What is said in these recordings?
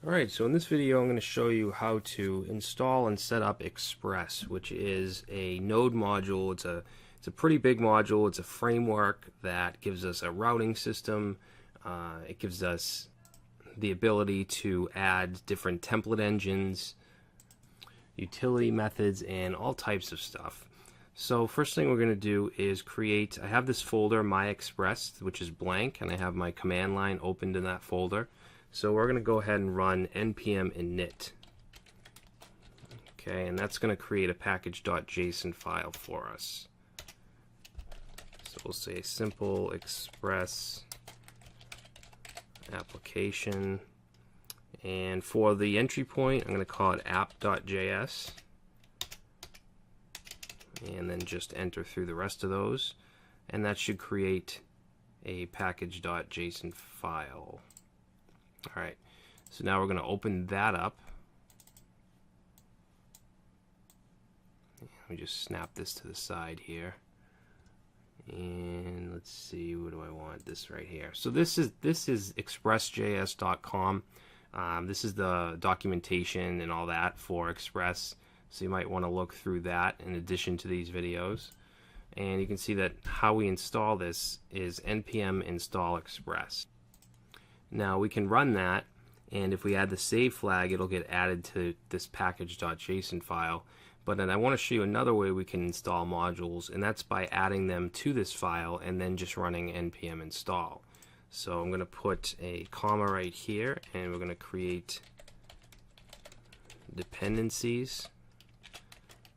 Alright, so in this video I'm going to show you how to install and set up Express, which is a node module. It's a pretty big module. It's a framework that gives us a routing system. It gives us the ability to add different template engines, utility methods, and all types of stuff. So first thing we're going to do is I have this folder, My Express, which is blank, and I have my command line opened in that folder. So we're going to go ahead and run npm init. Okay, and that's going to create a package.json file for us. So we'll say simple express application. And for the entry point, I'm going to call it app.js. And then just enter through the rest of those. And that should create a package.json file. Alright, so now we're going to open that up. Let me just snap this to the side here. And let's see, what do I want? This right here. So this is expressjs.com. This is the documentation and all that for Express. So you might want to look through that in addition to these videos. And you can see that how we install this is npm install express. Now we can run that, and if we add the save flag, it'll get added to this package.json file. But then I want to show you another way we can install modules, and that's by adding them to this file and then just running npm install. So I'm going to put a comma right here, and we're going to create dependencies,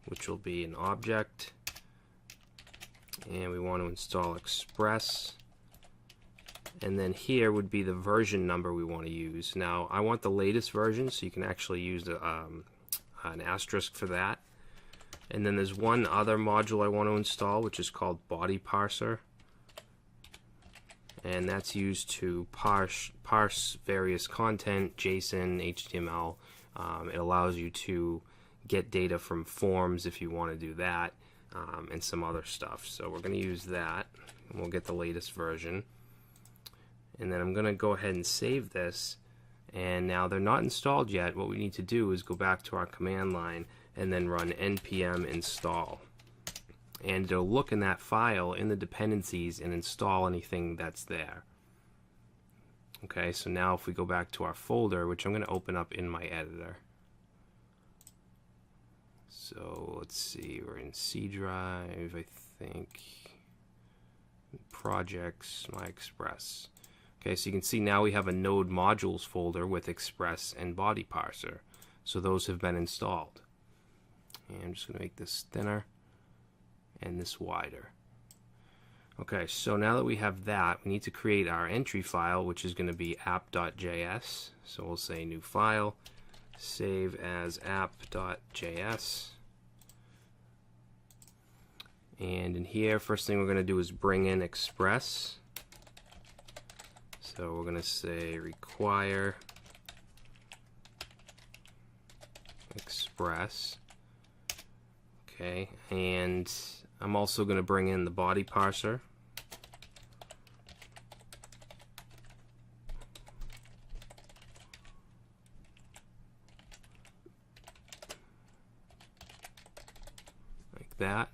which will be an object, and we want to install Express. And then here would be the version number we want to use. Now I want the latest version, so you can actually use an asterisk for that. And then there's one other module I want to install, which is called Body Parser, and that's used to parse various content, JSON, HTML. It allows you to get data from forms if you want to do that, and some other stuff. So we're going to use that, and we'll get the latest version. And then I'm going to go ahead and save this. And now they're not installed yet. What we need to do is go back to our command line and then run npm install. And it'll look in that file in the dependencies and install anything that's there. Okay, so now if we go back to our folder, which I'm going to open up in my editor. So let's see, we're in C drive, I think. Projects, My Express. Okay, so you can see now we have a node modules folder with Express and Body Parser. So those have been installed. And I'm just going to make this thinner and this wider. Okay, so now that we have that, we need to create our entry file, which is going to be app.js. So we'll say new file, save as app.js. And in here, first thing we're going to do is bring in Express. So we're going to say require Express. Okay, and I'm also going to bring in the body parser. Like that.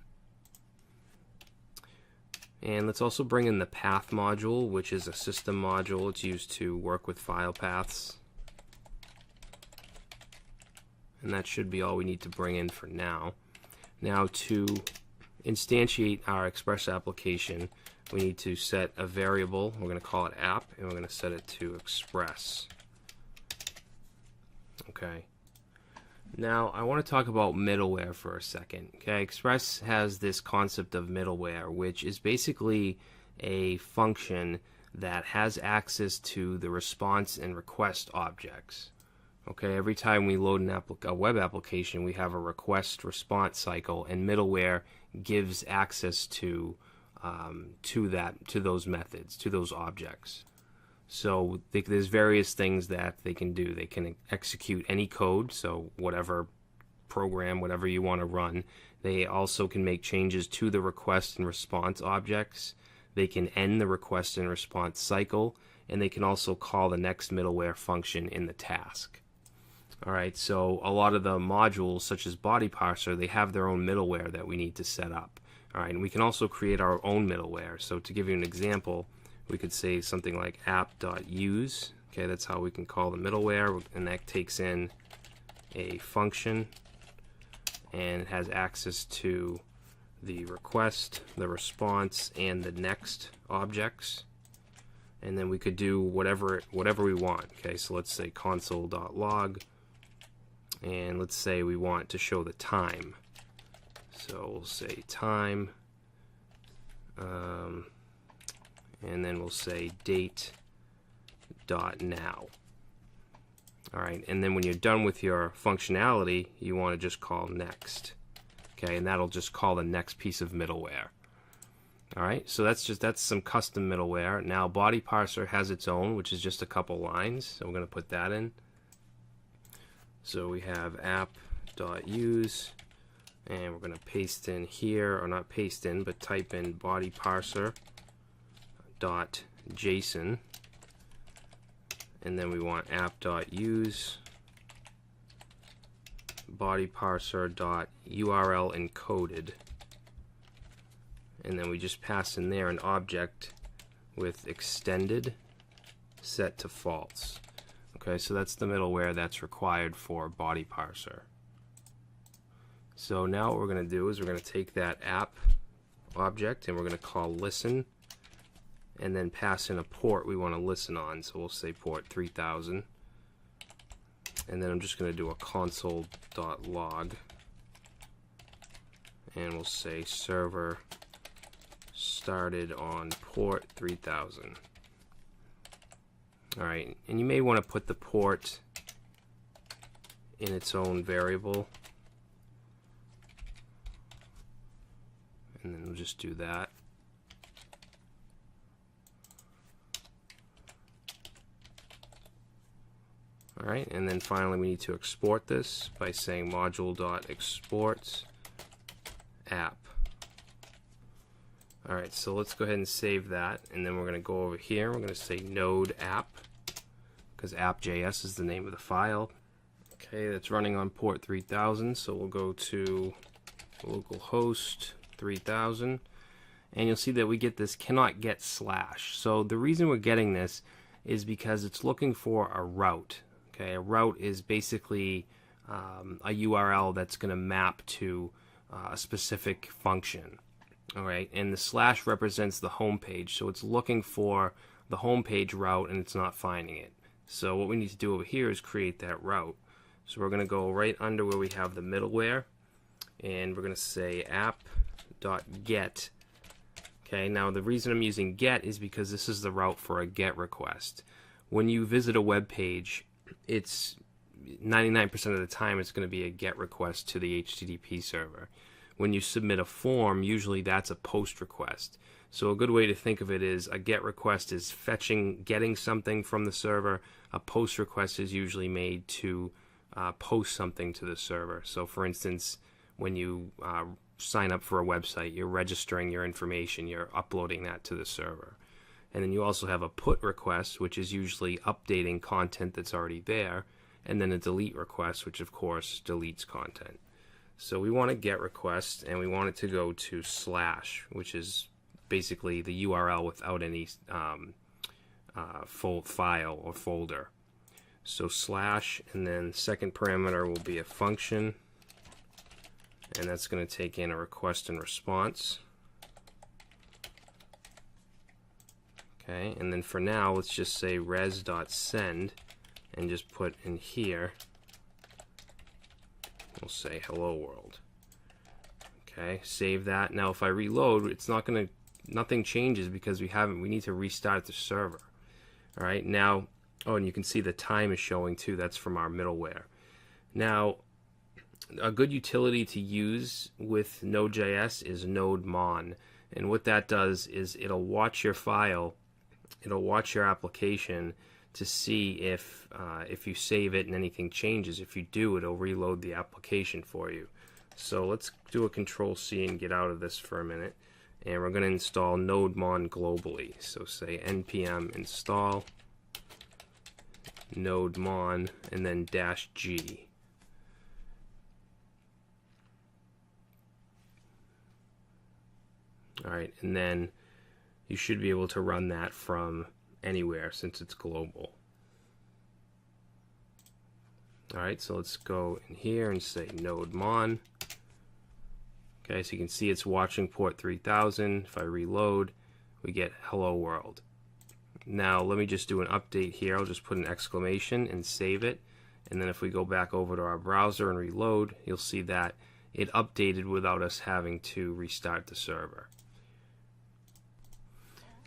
And let's also bring in the path module, which is a system module. It's used to work with file paths. And that should be all we need to bring in for now. Now to instantiate our Express application, we need to set a variable. We're going to call it app, and we're going to set it to Express. Okay. Now I want to talk about middleware for a second. Okay, Express has this concept of middleware, which is basically a function that has access to the response and request objects. Okay, every time we load a web application, we have a request-response cycle, and middleware gives access to those methods, to those objects. So there's various things that they can do. They can execute any code, so whatever program, whatever you want to run. They also can make changes to the request and response objects. They can end the request and response cycle, and they can also call the next middleware function in the task. All right, so a lot of the modules, such as Body Parser, they have their own middleware that we need to set up. All right, and we can also create our own middleware. So to give you an example, we could say something like app.use. Okay, that's how we can call the middleware, and that takes in a function, and it has access to the request, the response, and the next objects. And then we could do whatever we want. Okay, so let's say console.log, and let's say we want to show the time. So we'll say time, and then we'll say date.now. All right, and then when you're done with your functionality, you want to just call next. Okay, and that'll just call the next piece of middleware. All right, so that's some custom middleware. Now Body Parser has its own, which is just a couple lines. So we're going to put that in. So we have app.use, and we're going to paste in here, or not paste in, but type in Body Parser.json, and then we want app.use Body Parser.url encoded, and then we just pass in there an object with extended set to false. Okay, so that's the middleware that's required for Body Parser. So now what we're going to do is we're going to take that app object and we're going to call listen, and then pass in a port we want to listen on. So we'll say port 3000, and then I'm just going to do a console.log, and we'll say server started on port 3000. Alright, and you may want to put the port in its own variable, and then we'll just do that. Alright, and then finally we need to export this by saying module.export app. Alright, so let's go ahead and save that, and then we're going to go over here, we're going to say node app, because app.js is the name of the file. Okay, that's running on port 3000, so we'll go to localhost 3000, and you'll see that we get this cannot get slash. So the reason we're getting this is because it's looking for a route. Okay, a route is basically a URL that's going to map to a specific function. All right, and the slash represents the home page, so it's looking for the home page route and it's not finding it. So what we need to do over here is create that route. So we're going to go right under where we have the middleware, and we're going to say app.get. Okay, now the reason I'm using get is because this is the route for a GET request. When you visit a web page, it's 99% of the time it's going to be a GET request to the HTTP server. When you submit a form, usually that's a POST request. So a good way to think of it is a GET request is getting something from the server. A POST request is usually made to post something to the server. So for instance, when you sign up for a website, you're registering your information, you're uploading that to the server. And then you also have a PUT request, which is usually updating content that's already there, and then a delete request, which of course deletes content. So we want a GET request, and we want it to go to slash, which is basically the URL without any full file or folder. So slash, and then second parameter will be a function, and that's going to take in a request and response. Okay, and then for now, let's just say res.send, and just put in here, we'll say hello world. Okay, save that. Now if I reload, it's not going to, nothing changes because we need to restart the server. All right, now, oh, and you can see the time is showing too. That's from our middleware. Now, a good utility to use with Node.js is NodeMon, and what that does is it'll watch your file, it'll watch your application to see if you save it and anything changes. If you do, it'll reload the application for you. So let's do a Control-C and get out of this for a minute, and we're going to install NodeMon globally. So say npm install node mon, and then -G. Alright, and then you should be able to run that from anywhere since it's global. Alright, so let's go in here and say node mon. Okay, so you can see it's watching port 3000. If I reload, we get hello world. Now let me just do an update here. I'll just put an exclamation and save it. And then if we go back over to our browser and reload, you'll see that it updated without us having to restart the server.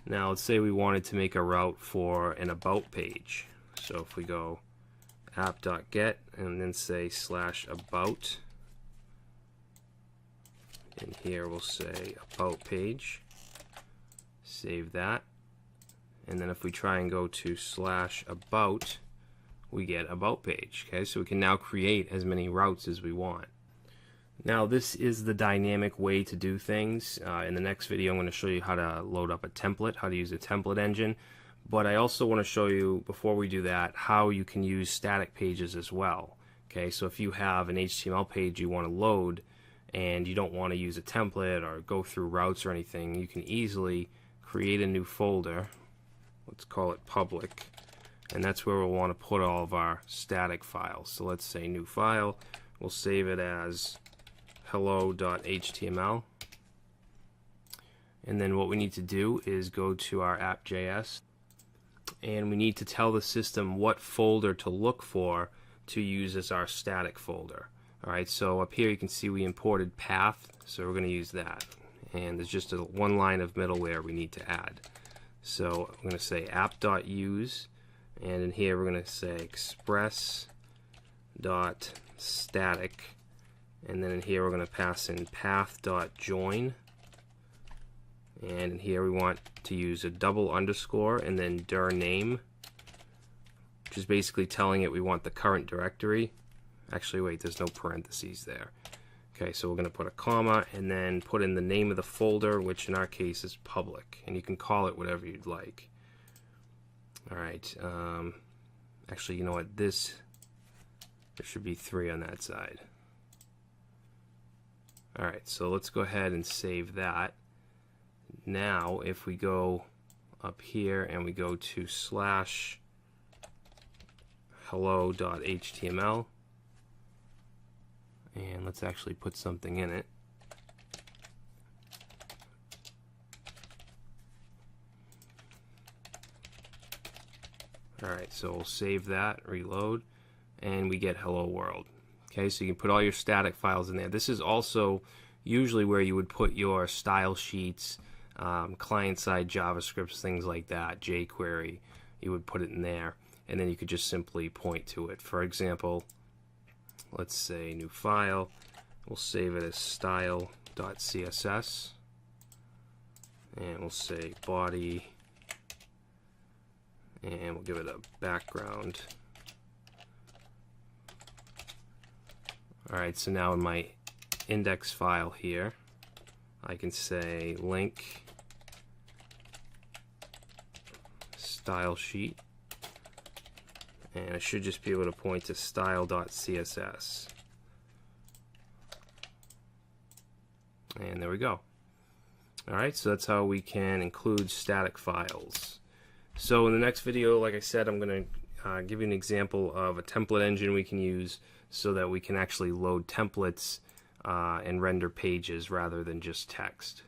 Now let's say we wanted to make a route for an about page. So if we go app.get and then say /about, and here we'll say about page, save that, and then if we try and go to /about, we get about page. Okay, so we can now create as many routes as we want. Now this is the dynamic way to do things. In the next video I'm going to show you how to load up a template, how to use a template engine, but I also want to show you, before we do that, how you can use static pages as well. Okay, so if you have an HTML page you want to load and you don't want to use a template or go through routes or anything, you can easily create a new folder. Let's call it public, and that's where we'll want to put all of our static files. So let's say new file, we'll save it as hello.html, and then what we need to do is go to our app.js, and we need to tell the system what folder to look for to use as our static folder. Alright, so up here you can see we imported path, so we're going to use that, and there's just one line of middleware we need to add. So I'm going to say app.use, and in here we're going to say express.static, and then in here we're going to pass in path.join, and in here we want to use a double underscore and then dir name, which is basically telling it we want the current directory. Actually, wait, there's no parentheses there. Okay, so we're going to put a comma and then put in the name of the folder, which in our case is public, and you can call it whatever you'd like. Alright, actually, you know what, there should be 3 on that side. Alright, so let's go ahead and save that. Now, if we go up here and we go to /hello.html, and let's actually put something in it. Alright, so we'll save that, reload, and we get hello world. Okay, so you can put all your static files in there. This is also usually where you would put your style sheets, client-side JavaScripts, things like that, jQuery. You would put it in there, and then you could just simply point to it. For example, let's say new file, we'll save it as style.css, and we'll say body, and we'll give it a background. Alright, so now in my index file here, I can say link style sheet, and I should just be able to point to style.css. And there we go. Alright, so that's how we can include static files. So in the next video, like I said, I'm going to give you an example of a template engine we can use so that we can actually load templates and render pages rather than just text.